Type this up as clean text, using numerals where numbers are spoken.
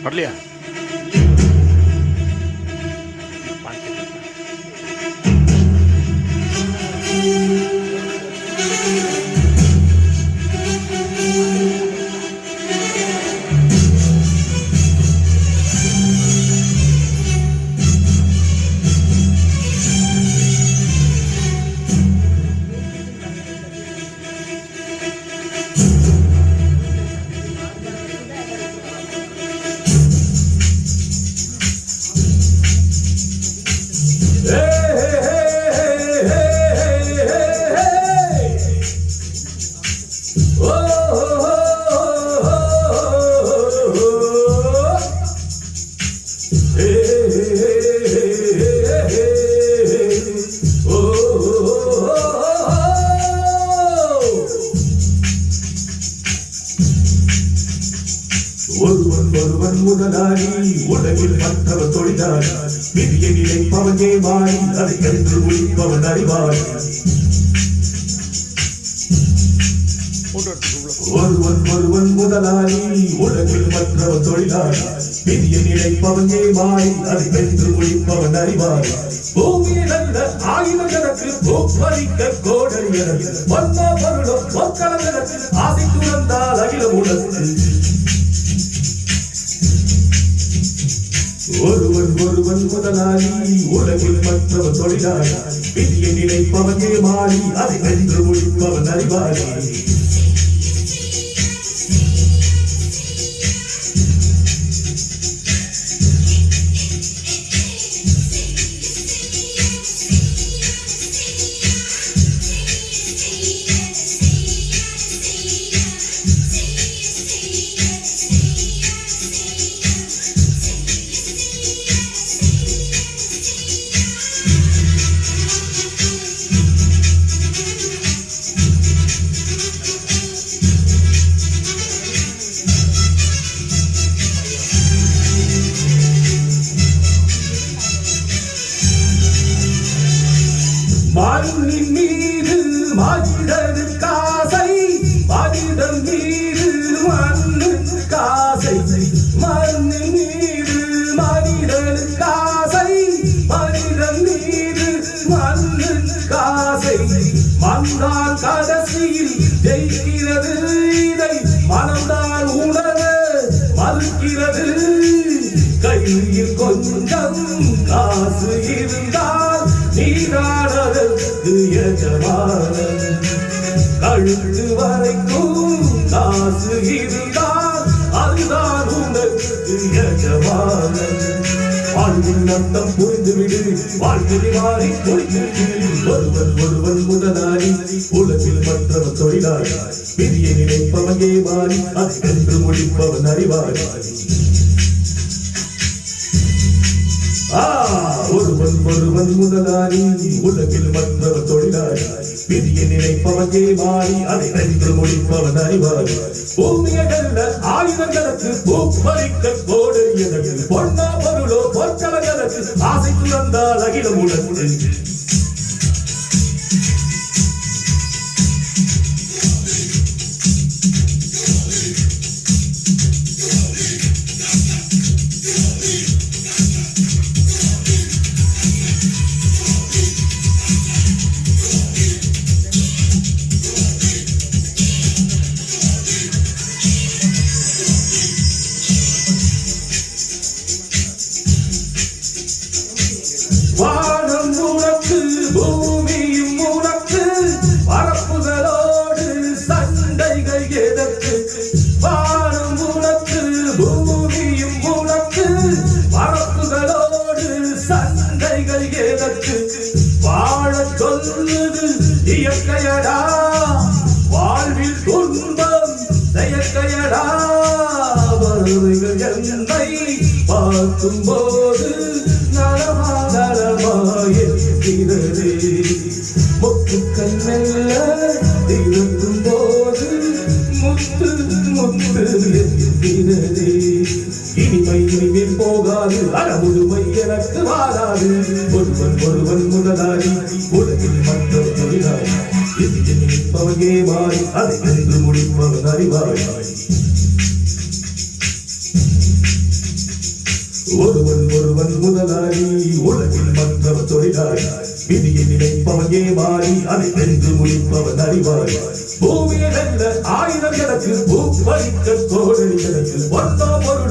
வரலையா? ஒருவன் முதலாளி உலகில் மற்றவர் தொழிலாளி விதிய நிலைப்பவனே மாறி அதை என்று முடிப்பவன் அறிவாளி. ஒருவன் முதலாளி உலகில் மற்றவர் தொழிலாளி விதிய நிலைப்பவனே மாறி அதை என்று முடிப்பவன் அறிவாளி. பூமியில் அல்ல ஆயுதங்களுக்கு போப்பறிக்க கோடல் எனக்கு வந்த பொருளும் பொற்களங்களுக்கு ஆசை துறந்தால் அகில உலகு. ஒருவன் முதலாளி உலகில் மற்றவர் தொழிலாளி விதியை நினைப்பவனே மாறி அதை வென்று முடிப்பவன் அறிவாளி. மண்ணின் மீது மனிதனுக்கு ஆசை, மனிதன் மீது மண்ணுக்கு ஆசை. மண்ணின் மீது மனிதனுக்கு ஆசை, மனிதன் மீது மண்ணுக்கு ஆசை. மண்தான் கடைசியில் ஜெயிக்கிறது, இதை மனம்தான் உணர மறுக்கிறது. கையில் கொஞ்சம் காசு இருந்தால் நீராடதற்கு எஜமானன். கழுத்து வரைக்கும் காசு இருந்தால் அதுதான் உனக்கு எஜமானன். வாழ்வின் அர்த்தம் புரிந்துவிடு, வாழ்க்கை மாறி பொழிந்துவிடு. ஒருவன் முதலாளி உலகில் மற்றவர் தொழிலாளி விதியை நினைப்பவனே மாறி அதை வென்று முடிப்பவன் அறிவாளி. ஒருவன் முதலாளி உலகில் மற்றவர் தொழிலாளி விதியை நினைப்பவனே மாறி அதை வென்று முடிப்பவன் அறிவாளி. பூமியகல்ல ஆயுதங்களுக்கு பூப்பறிக்க கோடு எனக்கு பொன்னா பொருளோ பொற்களங்களுக்கு ஆசை துறந்தால் அகிலம் உலகு. வானம் உனக்கு பூமியும் உனக்கு பரப்புகளோடு சண்டைகள் எதற்கு. வானம் உனக்கு பூமியும் உனக்கு பரப்புகளோடு சண்டைகள் எதற்கு. வாழ சொல்லுது இயற்கையடா, வாழ்வில் துன்பம் செயற்கையடா. பறவைகள் என்னை பார்க்கும் போது நலமாயிருக்கிறது. முத்துக்கள் மெல்ல திறக்கும் போது முத்து முத்து இருக்கிறது. இனி உரிமை இனிமேல் போகாது அறமுதுமை எனக்கு வாராது ஒருவன் முதலாளி உலகில் மற்றவர் தொழிலாளி விதியை நினைப்பவன் ஏமாறி அதை வென்று முடிப்பவன் அறிவாளி ஒருவன் முதலாளி உலகில் மற்றவர் தொழிலாளி விதியை நினைப்பவன் ஏமாறி அதை வென்று முடிப்பவன் அறிவாளி பூமியில் அல்ல ஆயிரம் எனக்கு பூ பறிக்க தோழி எனக்கு ஒன்றோ ஒரு